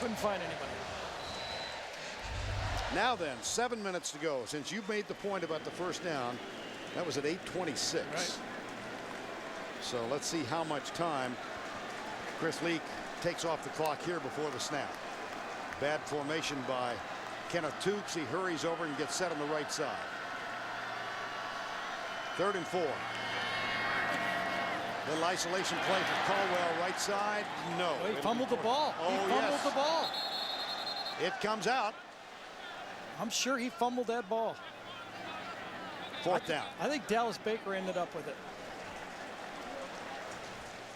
couldn't find anybody. Now then, 7 minutes to go. Since you made the point about the first down, that was at 8:26. Right. So let's see how much time Chris Leak takes off the clock here before the snap. Bad formation by Kenneth Tukes. He hurries over and gets set on the right side. 3rd and 4. Little isolation play for Caldwell, right side. No. He fumbled the ball. Oh, he fumbled the ball. It comes out. I'm sure he fumbled that ball. 4th down. I think Dallas Baker ended up with it.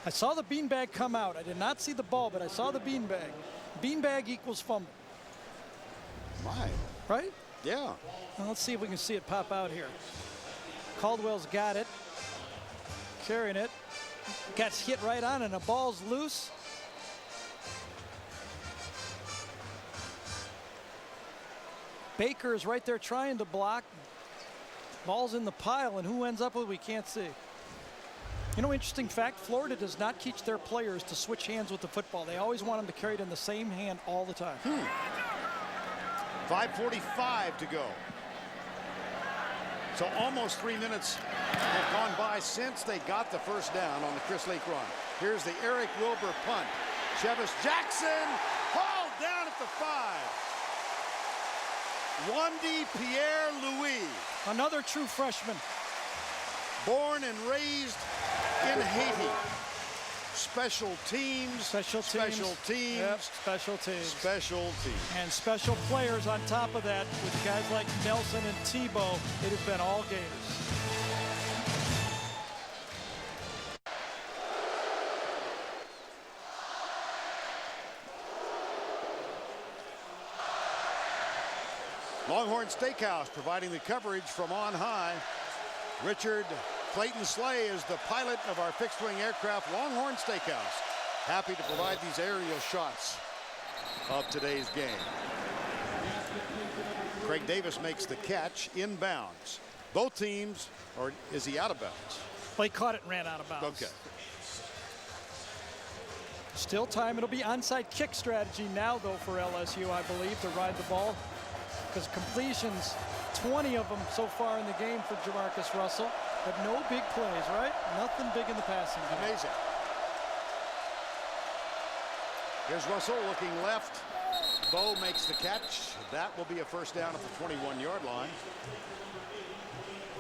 I saw the beanbag come out. I did not see the ball, but I saw the beanbag. Beanbag equals fumble. My. Right? Yeah. Well, let's see if we can see it pop out here. Caldwell's got it. Carrying it. Gets hit right on, and the ball's loose. Baker is right there trying to block. Ball's in the pile, and who ends up with it, we can't see. You know, interesting fact, Florida does not teach their players to switch hands with the football. They always want them to carry it in the same hand all the time. 5:45 to go. So almost 3 minutes have gone by since they got the first down on the Chris Leak run. Here's the Eric Wilbur punt. Chevis Jackson hauled down at the 5. Wandy Pierre-Louis. Another true freshman. Born and raised in Haiti. Special teams. Special teams. Special teams. Yep, special teams. Special teams. And special players on top of that with guys like Nelson and Tebow. It has been all Gators. Longhorn Steakhouse providing the coverage from on high. Richard Clayton Slay is the pilot of our fixed-wing aircraft, Longhorn Steakhouse. Happy to provide these aerial shots of today's game. Craig Davis makes the catch inbounds. Both teams, or is he out of bounds? Well, he caught it and ran out of bounds. Okay. Still time. It'll be onside kick strategy now, though, for LSU, I believe, to ride the ball. Because completions, 20 of them so far in the game for Jamarcus Russell, but no big plays, right? Nothing big in the passing game. Amazing. Here's Russell looking left. Bo makes the catch. That will be a first down at the 21-yard line.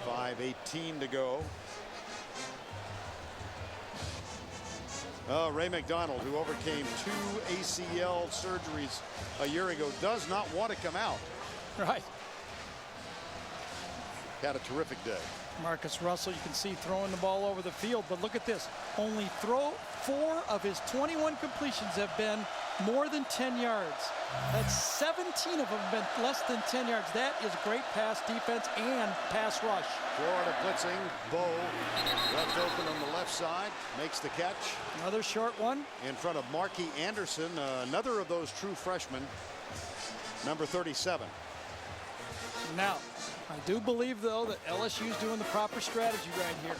5:18 to go. Ray McDonald, who overcame 2 ACL surgeries a year ago, does not want to come out. Right. Had a terrific day. Marcus Russell, you can see throwing the ball over the field, but look at this. Only 4 of his 21 completions have been more than 10 yards. That's 17 of them have been less than 10 yards. That is great pass defense and pass rush. Florida blitzing. Bo left open on the left side. Makes the catch. Another short one. In front of Marky Anderson, another of those true freshmen, number 37. Now, I do believe, though, that LSU's doing the proper strategy right here.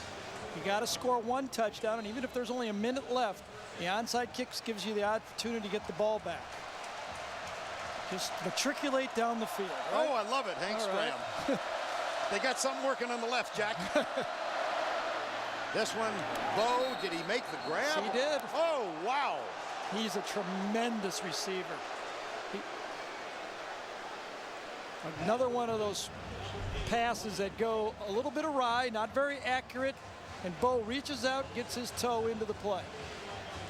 You got to score 1 touchdown, and even if there's only a minute left, the onside kicks gives you the opportunity to get the ball back. Just matriculate down the field. Right? Oh, I love it, Hank Stram. Right. They got something working on the left, Jack. This one, Bo, did he make the grab? He did. Oh, wow. He's a tremendous receiver. Another one of those passes that go a little bit awry, not very accurate, and Bo reaches out, gets his toe into the play.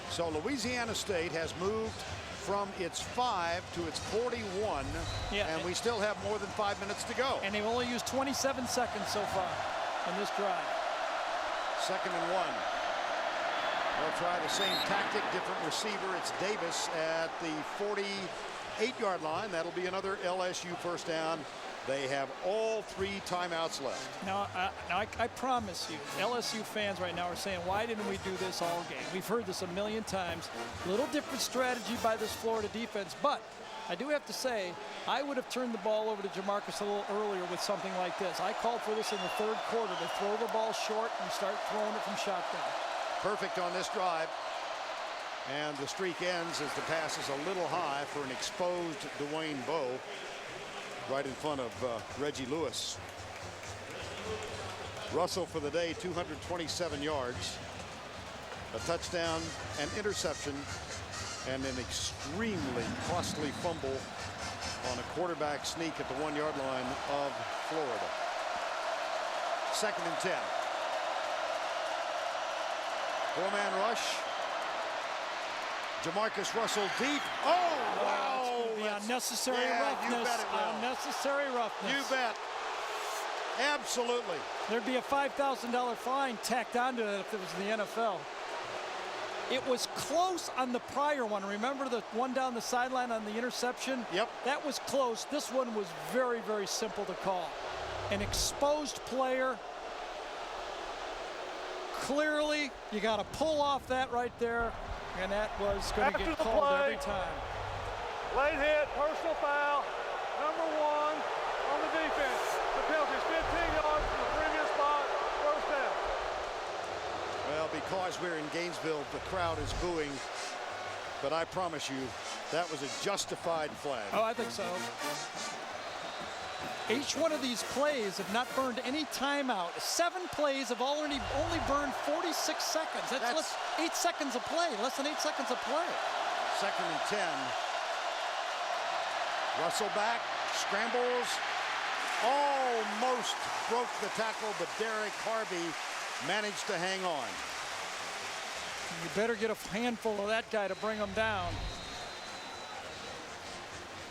So Louisiana State has moved from its 5 to its 41, and we still have more than 5 minutes to go. And they've only used 27 seconds so far in this drive. 2nd and 1. They'll try the same tactic, different receiver. It's Davis at the 48-yard line. That'll be another LSU first down. They have all 3 timeouts left. Now I promise you, LSU fans right now are saying, why didn't we do this all game? We've heard this a million times. A little different strategy by this Florida defense, but I do have to say, I would have turned the ball over to Jamarcus a little earlier with something like this. I called for this in the 3rd quarter, to throw the ball short and start throwing it from shotgun. Perfect on this drive. And the streak ends as the pass is a little high for an exposed Dwayne Bowe right in front of Reggie Lewis. Russell for the day, 227 yards, a touchdown, an interception, and an extremely costly fumble on a quarterback sneak at the 1-yard line of Florida. 2nd and 10. 4-man rush. Jamarcus Russell deep. Oh, wow. The unnecessary roughness. You bet it will. Unnecessary roughness. You bet. Absolutely. There'd be a $5,000 fine tacked onto it if it was in the NFL. It was close on the prior one. Remember the one down the sideline on the interception? Yep. That was close. This one was very, very simple to call. An exposed player. Clearly, you got to pull off that right there, and that was going to get called every time. Late hit, personal foul, number 1 on the defense. The penalty is 15 yards from the previous spot, first down. Well, because we're in Gainesville, the crowd is booing, but I promise you, that was a justified flag. Oh, I think so. Each one of these plays have not burned any timeout. 7 plays have only burned 46 seconds. That's less 8 seconds of play, less than 8 seconds of play. 2nd and 10. Russell back, scrambles, almost broke the tackle, but Derek Harvey managed to hang on. You better get a handful of that guy to bring him down.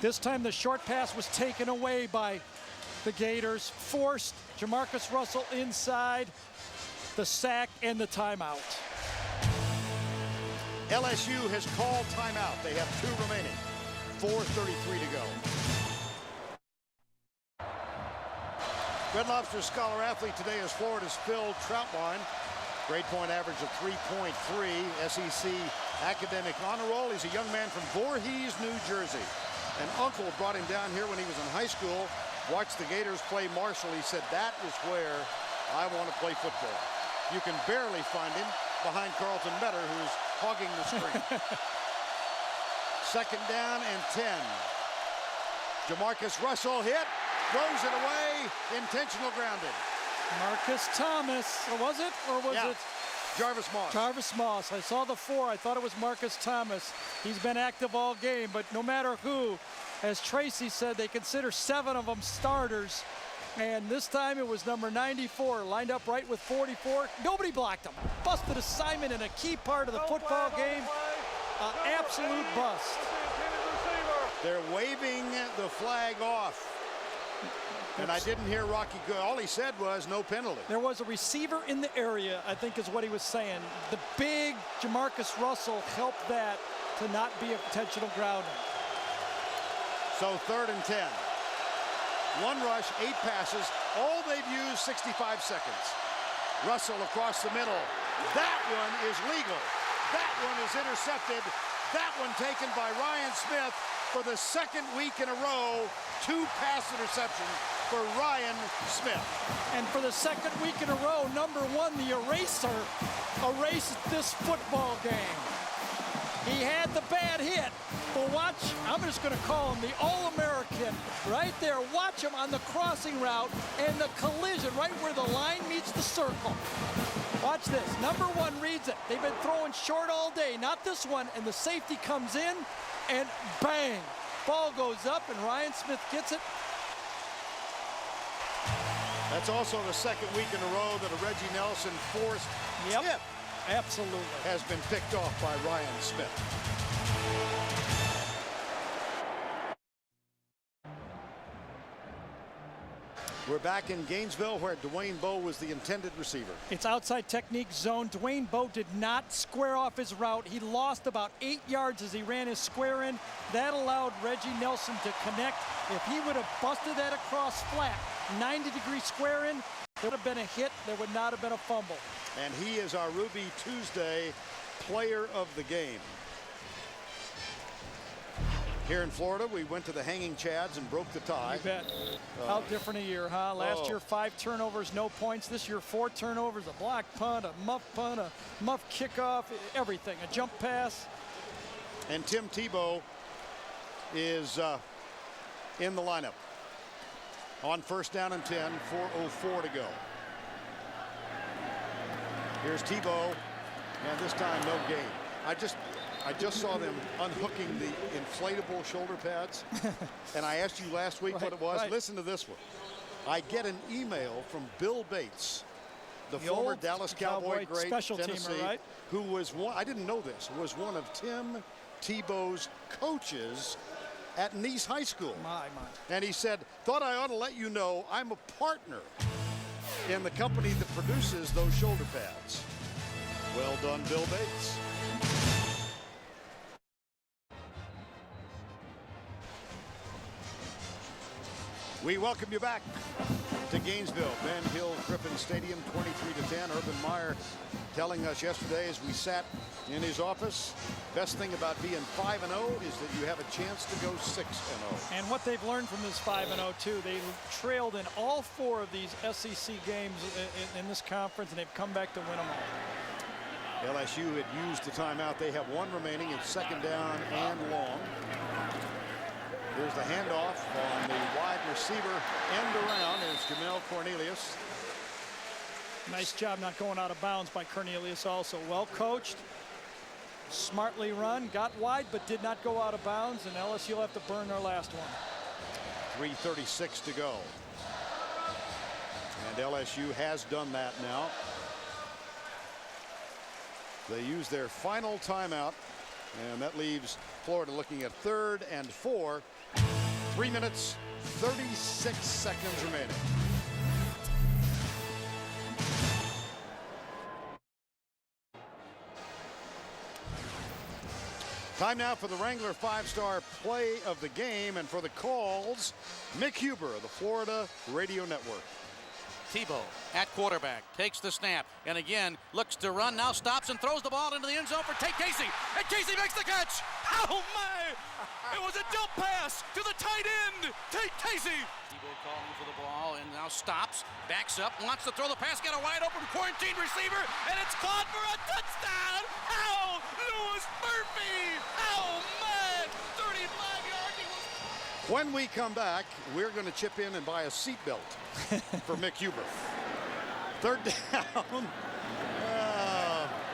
This time the short pass was taken away by the Gators, forced Jamarcus Russell inside, the sack, and the timeout. LSU has called timeout. They have 2 remaining. 4:33 to go. Red Lobster Scholar Athlete today is Florida's Phil Troutwine. Grade point average of 3.3. SEC academic honor roll. He's a young man from Voorhees, New Jersey. An uncle brought him down here when he was in high school. Watched the Gators play Marshall. He said, that is where I want to play football. You can barely find him behind Carlton Metter, who's hogging the screen. 2nd down and 10. Jamarcus Russell hit, throws it away, intentional grounding. Marcus Thomas, or was it? Or was it? Jarvis Moss. Jarvis Moss. I saw the 4. I thought it was Marcus Thomas. He's been active all game, but no matter who, as Tracy said, they consider 7 of them starters. And this time it was number 94, lined up right with 44. Nobody blocked him. Busted assignment in a key part of the football game. Absolute bust. They're waving the flag off. And I didn't hear Rocky Good. All he said was no penalty. There was a receiver in the area, I think is what he was saying. The big Jamarcus Russell helped that to not be a intentional grounding. So 3rd and 10. 1 rush, 8 passes. All they've used 65 seconds. Russell across the middle. That one is legal. That one is intercepted. That one taken by Ryan Smith for the 2nd week in a row. 2 pass interceptions for Ryan Smith. And for the 2nd week in a row, number 1, the eraser, erased this football game. He had the bad hit, but watch, I'm just going to call him the All-American right there. Watch him on the crossing route and the collision right where the line meets the circle. Watch this. Number 1 reads it. They've been throwing short all day, not this one, and the safety comes in, and bang, ball goes up, and Ryan Smith gets it. That's also the 2nd week in a row that a Reggie Nelson forced tip Absolutely. has been picked off by Ryan Smith. We're back in Gainesville where Dwayne Bowe was the intended receiver. It's outside technique zone. Dwayne Bowe did not square off his route. He lost about 8 yards as he ran his square in. That allowed Reggie Nelson to connect. If he would have busted that across flat, 90-degree square in, there would have been a hit. There would not have been a fumble. And he is our Ruby Tuesday player of the game. Here in Florida, we went to the Hanging Chads and broke the tie. You bet. How different a year, huh? Last year, 5 turnovers, no points. This year, 4 turnovers, a block punt, a muff kickoff, everything. A jump pass. And Tim Tebow is in the lineup on 1st down and 10, 4:04 to go. Here's Tebow, and this time no gain. I just saw them unhooking the inflatable shoulder pads, and I asked you last week what it was. Right. Listen to this one. I get an email from Bill Bates, the former old Dallas Cowboy great, special Tennessee, teamer, right? who was one, I didn't know this, was one of Tim Tebow's coaches at Nice High School. My. And he said, thought I ought to let you know I'm a partner in the company that produces those shoulder pads. Well done, Bill Bates. We welcome you back to Gainesville, Ben Hill Griffin Stadium, 23-10. Urban Meyer telling us yesterday as we sat in his office, best thing about being 5-0 is that you have a chance to go 6-0. And what they've learned from this 5-0 too, they trailed in all 4 of these SEC games in this conference, and they've come back to win them all. LSU had used the timeout. They have 1 remaining. It's 2nd down and long. Here's the handoff on the wide receiver end around is Jamel Cornelius. Nice job not going out of bounds by Cornelius also. Well coached, smartly run, got wide but did not go out of bounds, and LSU will have to burn their last one. 3:36 to go. And LSU has done that now. They use their final timeout, and that leaves Florida looking at 3rd and 4. 3 minutes, 36 seconds remaining. Time now for the Wrangler 5-star play of the game, and for the calls, Mick Huber of the Florida Radio Network. Tebow at quarterback, takes the snap, and again looks to run, now stops and throws the ball into the end zone for Tate Casey, and Casey makes the catch. Oh my! It was a dump pass to the tight end, Tate Casey. Tebow calling for the ball and now stops, backs up, wants to throw the pass, got a wide open quarantine receiver, and it's caught for a touchdown. Oh, Louis Murphy! Oh man! 35-yard. When we come back, we're going to chip in and buy a seatbelt for Mick Huber. 3rd down.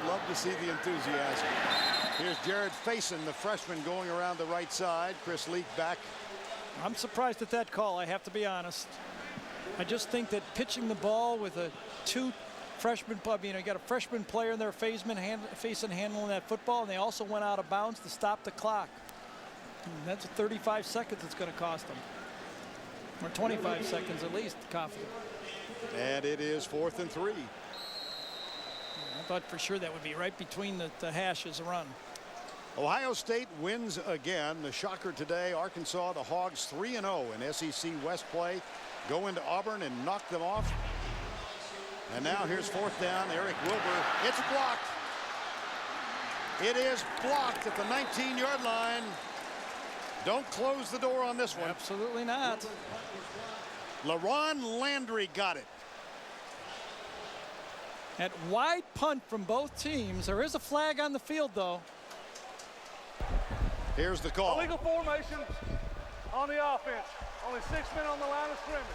Love to see the enthusiasm. Here's Jared Faison, the freshman, going around the right side. Chris Leak back. I'm surprised at that call, I have to be honest. I just think that pitching the ball with a 2 freshman, you got a freshman player in there, Faison handling that football, and they also went out of bounds to stop the clock. And that's 35 seconds it's going to cost them. Or 25 seconds at least, confident. And it is 4th and 3. I thought for sure that would be right between the hashes run. Ohio State wins again. The shocker today, Arkansas, the Hogs 3-0 in SEC West play. Go into Auburn and knock them off. And now here's 4th down, Eric Wilbur. It's blocked. It is blocked at the 19-yard line. Don't close the door on this one. Absolutely not. LaRon Landry got it. At wide punt from both teams. There is a flag on the field, though. Here's the call. Illegal formation on the offense. Only 6 men on the line of scrimmage.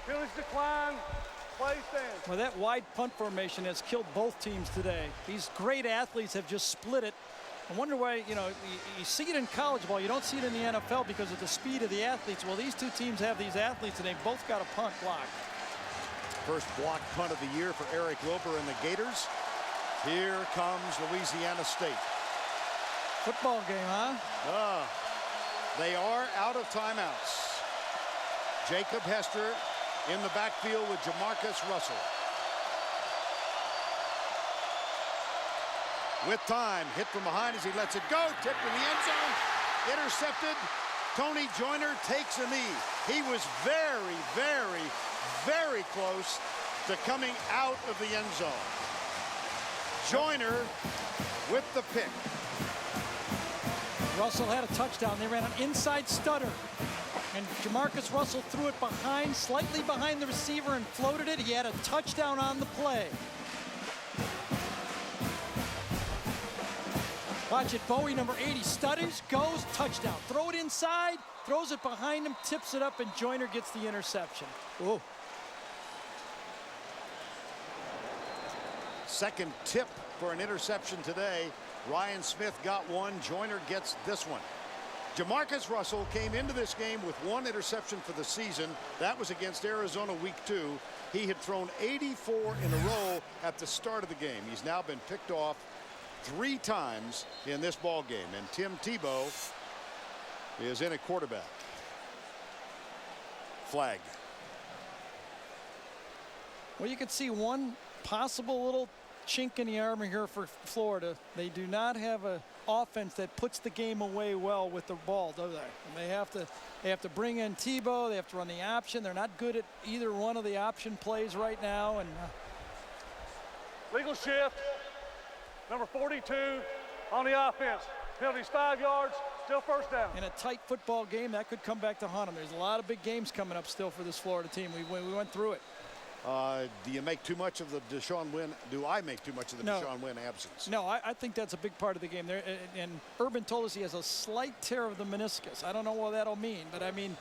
Penalties decline. Play stands. Well, that wide punt formation has killed both teams today. These great athletes have just split it. I wonder why, you see it in college ball. You don't see it in the NFL because of the speed of the athletes. Well, these 2 teams have these athletes, and they've both got a punt block. First block punt of the year for Eric Wilbur and the Gators. Here comes Louisiana State. Football game, huh? They are out of timeouts. Jacob Hester in the backfield with Jamarcus Russell. With time, hit from behind as he lets it go. Tipped in the end zone. Intercepted. Tony Joyner takes a knee. He was very, very, very close to coming out of the end zone. Joyner with the pick. Russell had a touchdown. They ran an inside stutter. And Jamarcus Russell threw it behind, slightly behind the receiver, and floated it. He had a touchdown on the play. Watch it, Bowie, number 80, stutters, goes, touchdown. Throw it inside, throws it behind him, tips it up, and Joyner gets the interception. Whoa. Second tip for an interception today. Ryan Smith got one. Joyner gets this one. Jamarcus Russell came into this game with one interception for the season. That was against Arizona week 2. He had thrown 84 in a row at the start of the game. He's now been picked off 3 times in this ball game, and Tim Tebow is in at quarterback. Flag. Well, you can see one possible little chink in the armor here for Florida. They do not have an offense that puts the game away well with the ball, do they? And they have to bring in Tebow. They have to run the option. They're not good at either one of the option plays right now. And Legal shift. Number 42 on the offense. Penalty's 5 yards. Still first down. in a tight football game, that could come back to haunt them. There's a lot of big games coming up still for this Florida team. We went through it. Do you make too much of the Deshaun Wynn? Do I make too much of the Deshaun Wynn absence? No, I think that's a big part of the game. There, and Urban told us he has a slight tear of the meniscus. I don't know what that'll mean, but I mean,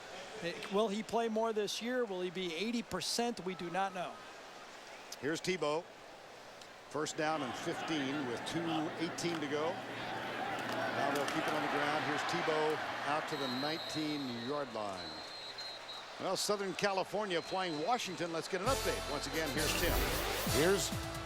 will he play more this year? Will he be 80%? We do not know. Here's Tebow. First down and 15 with 2:18 to go. Now they'll keep it on the ground. Here's Tebow out to the 19-yard line. Well, Southern California playing Washington. Let's get an update. Once again, here's Tim.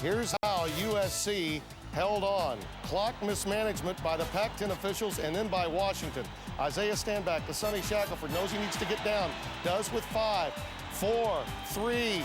Here's how USC held on. Clock mismanagement by the Pac-10 officials and then by Washington. Isaiah Stanback, the Sonny Shackelford, knows he needs to get down. Does with 5, 4, 3,